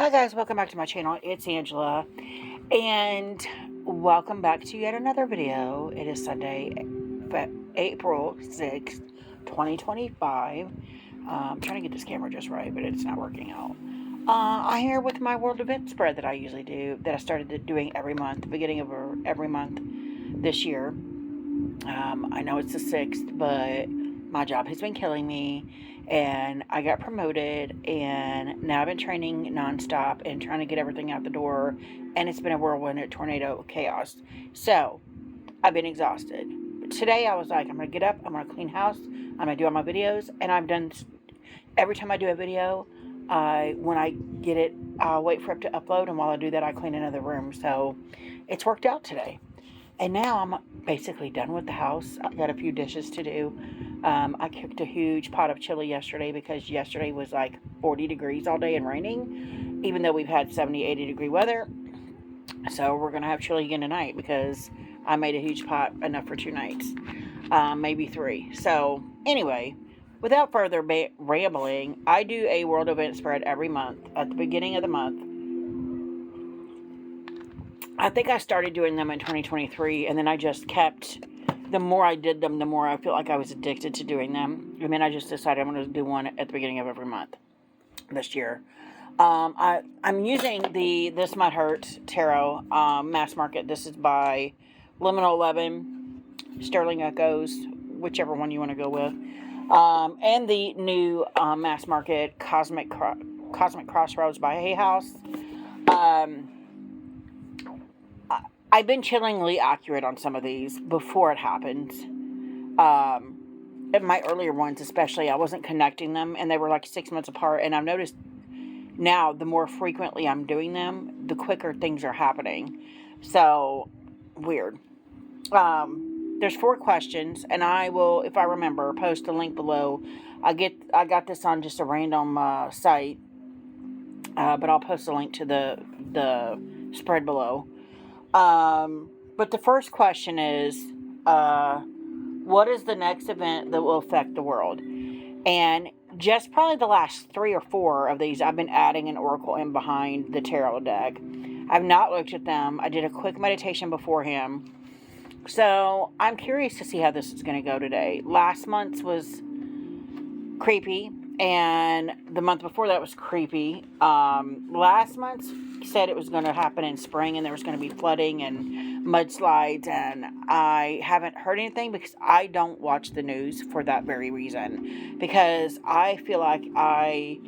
Hi guys, welcome back to my channel. It's Angela, and welcome back to yet another video. It is Sunday, April 6th, 2025. I'm trying to get this camera just right, but it's not working out. I'm here with my world event spread that I usually do, that I started doing every month, the beginning of every month this year. I know it's the 6th, but my job has been killing me, and I got promoted, and now I've been training nonstop and trying to get everything out the door, and it's been a whirlwind, a tornado chaos. So I've been exhausted. But today I was like, I'm gonna get up, I'm gonna clean house, I'm gonna do all my videos, and I've done. Every time I do a video, when I get it, I'll wait for it to upload, and while I do that, I clean another room. So it's worked out today. And now I'm basically done with the house. I've got a few dishes to do. I cooked a huge pot of chili yesterday because yesterday was like 40 degrees all day and raining, even though we've had 70, 80 degree weather. So we're going to have chili again tonight because I made a huge pot, enough for 2 nights, maybe 3. So anyway, without further rambling, I do a world event spread every month at the beginning of the month. I think I started doing them in 2023, and then I just kept, the more I did them, the more I feel like I was addicted to doing them. And then I just decided I'm going to do one at the beginning of every month this year. I'm using the This Might Hurt Tarot Mass Market. This is by Liminal 11, Sterling Echoes, whichever one you want to go with. And the new Mass Market Cosmic Crossroads by Hay House. I've been chillingly accurate on some of these before it happens. In my earlier ones especially, I wasn't connecting them, and they were like 6 months apart, and I've noticed now the more frequently I'm doing them, the quicker things are happening. So, weird. There's 4 questions, and I will, if I remember, post a link below. I got this on just a random site, but I'll post a link to the spread below. But the first question is, what is the next event that will affect the world? And just probably the last 3 or 4 of these, I've been adding an oracle in behind the tarot deck. I've not looked at them. I did a quick meditation beforehand. So I'm curious to see how this is going to go today. Last month's was creepy, and the month before that was creepy. Last month said it was going to happen in spring, and there was going to be flooding and mudslides, and I haven't heard anything because I don't watch the news for that very reason, because I feel like I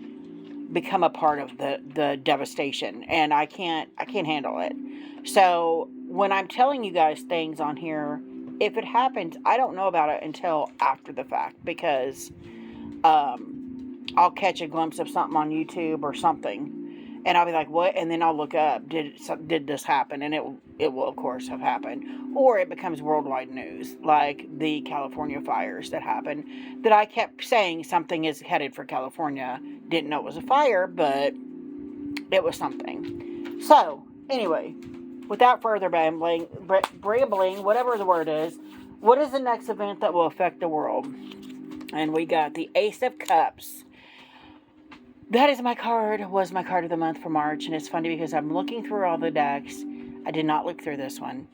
become a part of the devastation, and I can't handle it. So when I'm telling you guys things on here, if it happens, I don't know about it until after the fact, because I'll catch a glimpse of something on YouTube or something, and I'll be like, what? And then I'll look up, did this happen? And it will, of course, have happened. Or it becomes worldwide news, like the California fires that happened, that I kept saying something is headed for California. Didn't know it was a fire, but it was something. So, anyway, without further brambling, whatever the word is, what is the next event that will affect the world? And we got the Ace of Cups. That is my card, was my card of the month for March. And it's funny because I'm looking through all the decks. I did not look through this one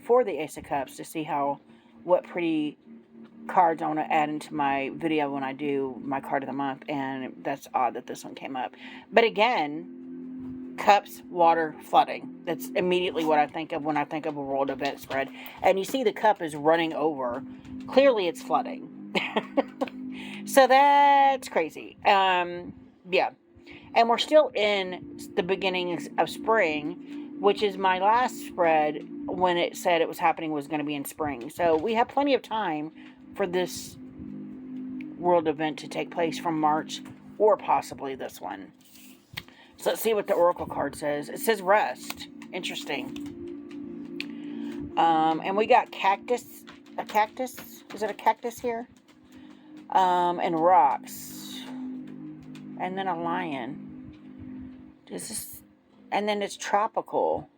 for the Ace of Cups to see what pretty cards I want to add into my video when I do my card of the month. And that's odd that this one came up. But again, cups, water, flooding. That's immediately what I think of when I think of a world event spread. And you see the cup is running over. Clearly it's flooding. So that's crazy. Yeah. And we're still in the beginnings of spring, which is my last spread when it said it was happening was going to be in spring. So we have plenty of time for this world event to take place from March, or possibly this one. So let's see what the oracle card says. It says rest. Interesting. And we got cactus. A cactus? Is it a cactus here? And rocks. And then a lion. And then it's tropical.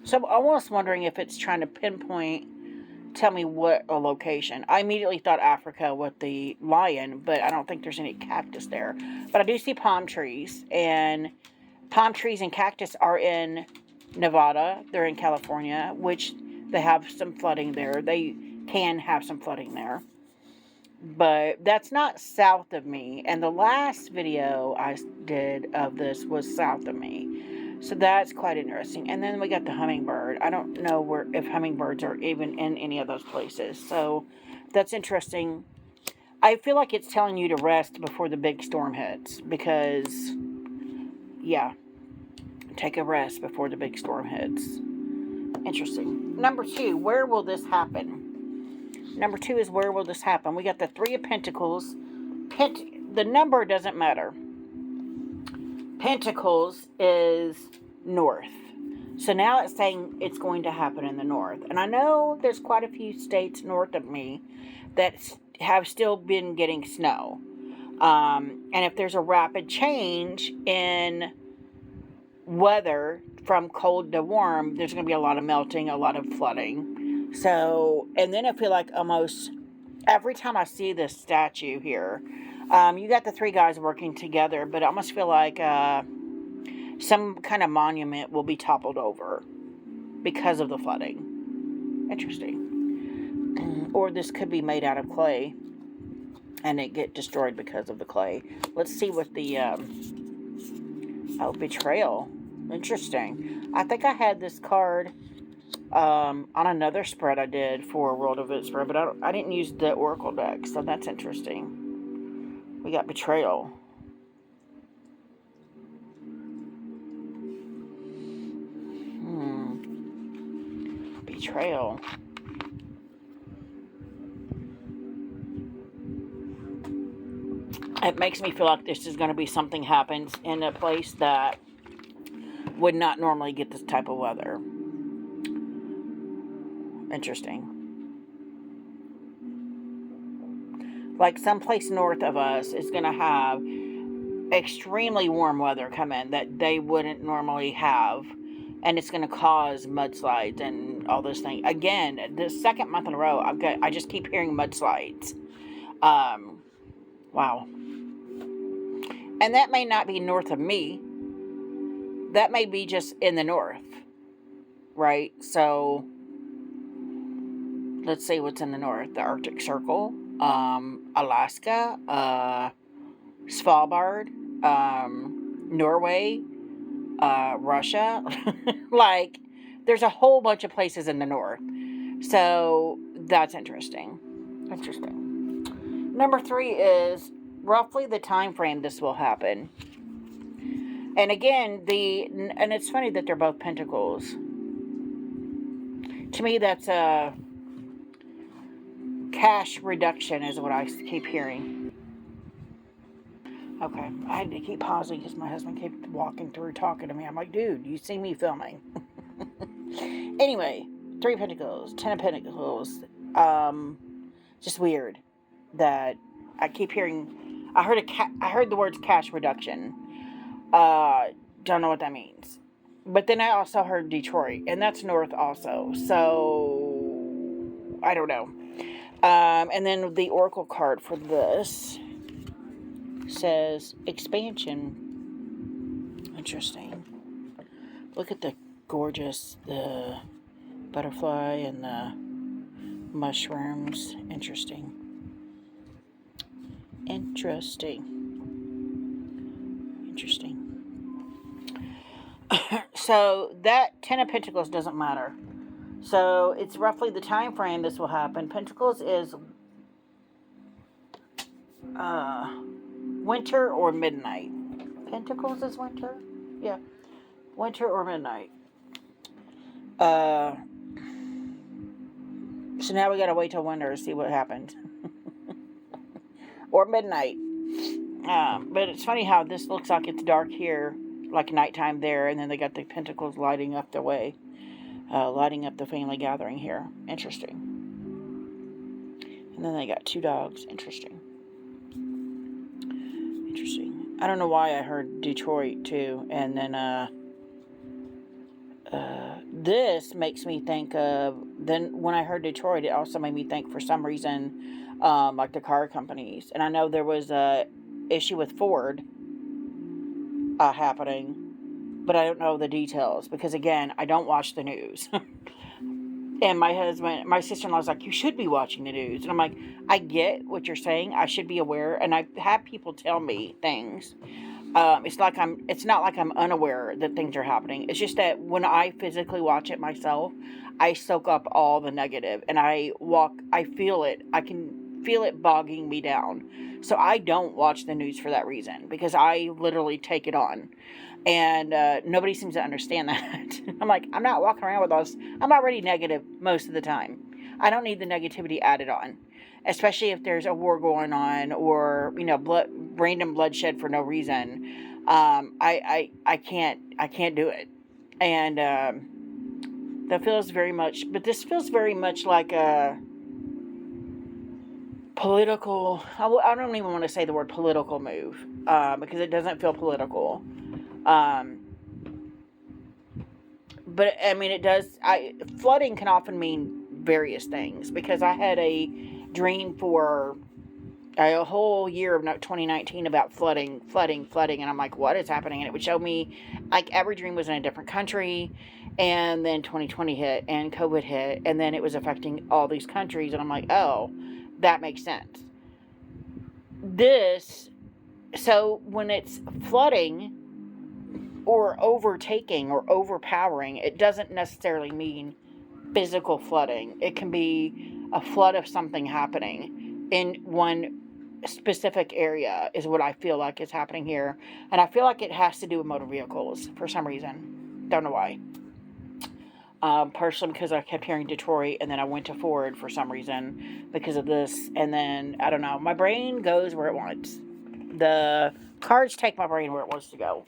So I'm almost wondering if it's trying to tell me what a location. I immediately thought Africa with the lion, but I don't think there's any cactus there. But I do see palm trees, and Palm trees and cactus are in Nevada. They're in California, which they have some flooding there. They can have some flooding there. But that's not south of me. And the last video I did of this was south of me. So that's quite interesting. And then we got the hummingbird. I don't know if hummingbirds are even in any of those places. So that's interesting. I feel like it's telling you to rest before the big storm hits. Because, yeah, take a rest before the big storm hits. Interesting. Number 2, where will this happen? Number 2 is where will this happen? We got the 3 of Pentacles. The number doesn't matter. Pentacles is north. So now it's saying it's going to happen in the north. And I know there's quite a few states north of me that have still been getting snow. And if there's a rapid change in weather from cold to warm, there's going to be a lot of melting, a lot of flooding. So, and then I feel like almost every time I see this statue here, you got the 3 guys working together, but I almost feel like some kind of monument will be toppled over because of the flooding. Interesting. Or this could be made out of clay and it get destroyed because of the clay. Let's see what the, betrayal. Interesting. I think I had this card on another spread I did for World of It spread, but I didn't use the Oracle deck, so that's interesting. We got betrayal. Betrayal. It makes me feel like this is going to be something happens in a place that would not normally get this type of weather. Interesting. Like someplace north of us is going to have extremely warm weather come in that they wouldn't normally have. And it's going to cause mudslides and all this thing. Again, the second month in a row, I just keep hearing mudslides. Wow. And that may not be north of me. That may be just in the north. Right? So, let's see what's in the north. The Arctic Circle, Alaska, Svalbard, Norway, Russia. Like, there's a whole bunch of places in the north. So, that's interesting. Interesting. Number 3 is roughly the time frame this will happen. And again, and it's funny that they're both pentacles. To me, that's a cash reduction is what I keep hearing. Okay, I had to keep pausing because my husband kept walking through talking to me. I'm like, dude, you see me filming. Anyway, 3 Pentacles, 10 of Pentacles. Just weird that I keep hearing. I heard the words cash reduction. Don't know what that means. But then I also heard Detroit, and that's north also. So I don't know. And then the Oracle card for this says expansion. Interesting. Look at the gorgeous butterfly and the mushrooms. Interesting. So that 10 of Pentacles doesn't matter. So it's roughly the time frame this will happen. Pentacles is winter or midnight. Pentacles is winter? Yeah. Winter or midnight. So now we gotta wait till winter to see what happens. Or midnight. But it's funny how this looks like it's dark here, like nighttime there, and then they got the pentacles lighting up the way. Lighting up the family gathering here. Interesting. And then they got 2 dogs. Interesting. I don't know why I heard Detroit too. And then this makes me think of, then when I heard Detroit, it also made me think for some reason, like the car companies. And I know there was a issue with Ford happening. but I don't know the details because, again, I don't watch the news. And my sister-in-law's like, you should be watching the news. And I'm like, I get what you're saying. I should be aware. And I've had people tell me things. It's not like I'm unaware that things are happening. It's just that when I physically watch it myself, I soak up all the negative and I feel it. I can feel it bogging me down. So I don't watch the news for that reason because I literally take it on. And nobody seems to understand that. I'm like, I'm not walking around with us. I'm already negative most of the time. I don't need the negativity added on, especially if there's a war going on or random bloodshed for no reason. I can't do it. And this feels very much like a political. I don't even want to say the word political move because it doesn't feel political. But I mean, it does. Flooding can often mean various things because I had a dream for a whole year of 2019 about flooding, and I'm like, what is happening? And it would show me, like, every dream was in a different country, and then 2020 hit, and COVID hit, and then it was affecting all these countries, and I'm like, oh, that makes sense. So when it's flooding or overtaking or overpowering, it doesn't necessarily mean physical flooding. It can be a flood of something happening in one specific area is what I feel like is happening here. And I feel like it has to do with motor vehicles for some reason. Don't know why. Partially because I kept hearing Detroit, and then I went to Ford for some reason because of this. And then, I don't know, my brain goes where it wants. The cards take my brain where it wants to go.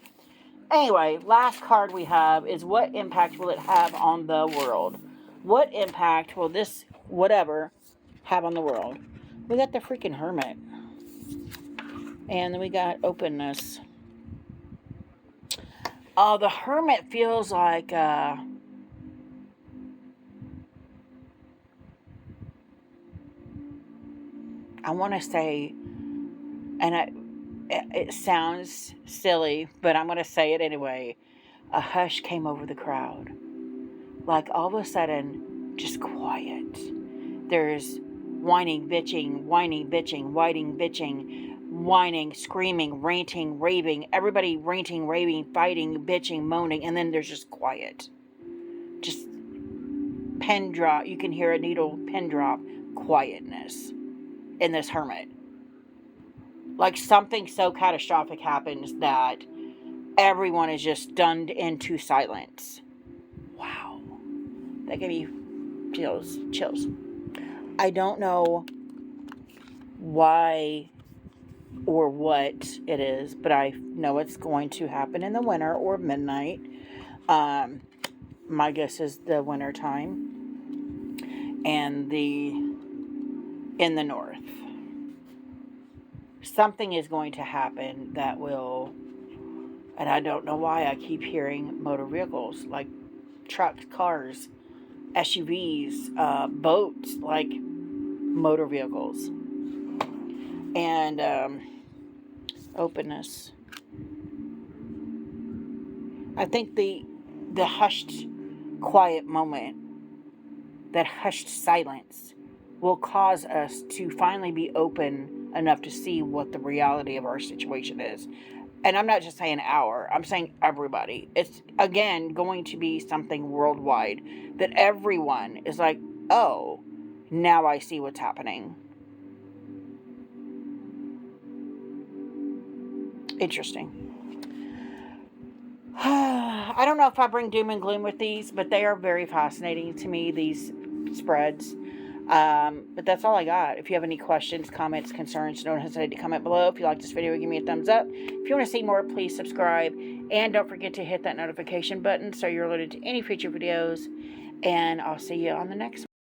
Anyway, last card we have is what impact will it have on the world? What impact will this whatever have on the world? We got the freaking Hermit. And then we got openness. Oh, the Hermit feels like I want to say, and it sounds silly, but I'm going to say it anyway. A hush came over the crowd. Like all of a sudden, just quiet. There's whining, bitching, whining, screaming, ranting, raving. Everybody ranting, raving, fighting, bitching, moaning. And then there's just quiet. Just pin drop. You can hear a needle pin drop. Quietness in this Hermit. Like something so catastrophic happens that everyone is just stunned into silence. Wow. That gave me chills. I don't know why or what it is, but I know it's going to happen in the winter or midnight. My guess is the winter time. And in the north. Something is going to happen that will, and I don't know why I keep hearing motor vehicles, like trucks, cars, SUVs, boats, like motor vehicles. And openness. I think the hushed, quiet moment, that hushed silence, will cause us to finally be open enough to see what the reality of our situation is. And I'm not just saying our, I'm saying everybody. It's, again, going to be something worldwide that everyone is like, oh, now I see what's happening. Interesting. I don't know if I bring doom and gloom with these, but they are very fascinating to me, these spreads. But that's all I got. If you have any questions, comments, concerns, don't hesitate to comment below. If you like this video, give me a thumbs up. If you want to see more, please subscribe. And don't forget to hit that notification button so you're alerted to any future videos. And I'll see you on the next one.